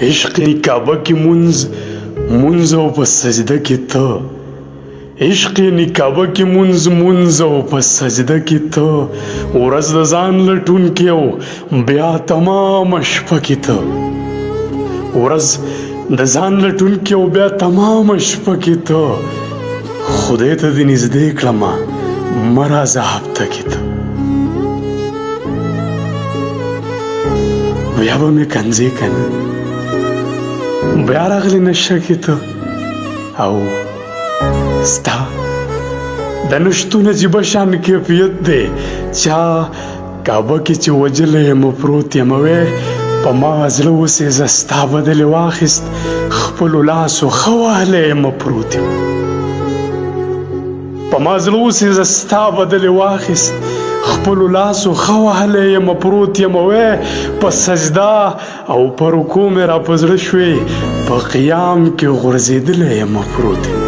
عشق کعبه کې مونځ او په سجده کې ته عشق کعبه کې مونځ او په سجده کې ته ورځ د ځان لټونکې او بیا تمامه شپه کې ته ورځ د ځان لټونکې او بیا تمامه شپه کې ته خدای ته دې نږدې کړمه مه راځه هفته کې ته بیا به مې کنځې کنه بیا راغلی نشه کې ته او ستا د نشتون عجیب شان کیفیت دی چا کعبه کې چې وجلی یم پروت یم وی په ما زړه اوسې زه ستا بدلې واخیست خپلو لاسو ښه وهلی یم پروت یم په ما زړه اوسې زه ستا بدلې واخیست خپلو لاسو ښه وهلی یم پروت یم وی په سجده او په رکوع مې را په زړه شوې په قیام کې غورځېدلی یم پروت یم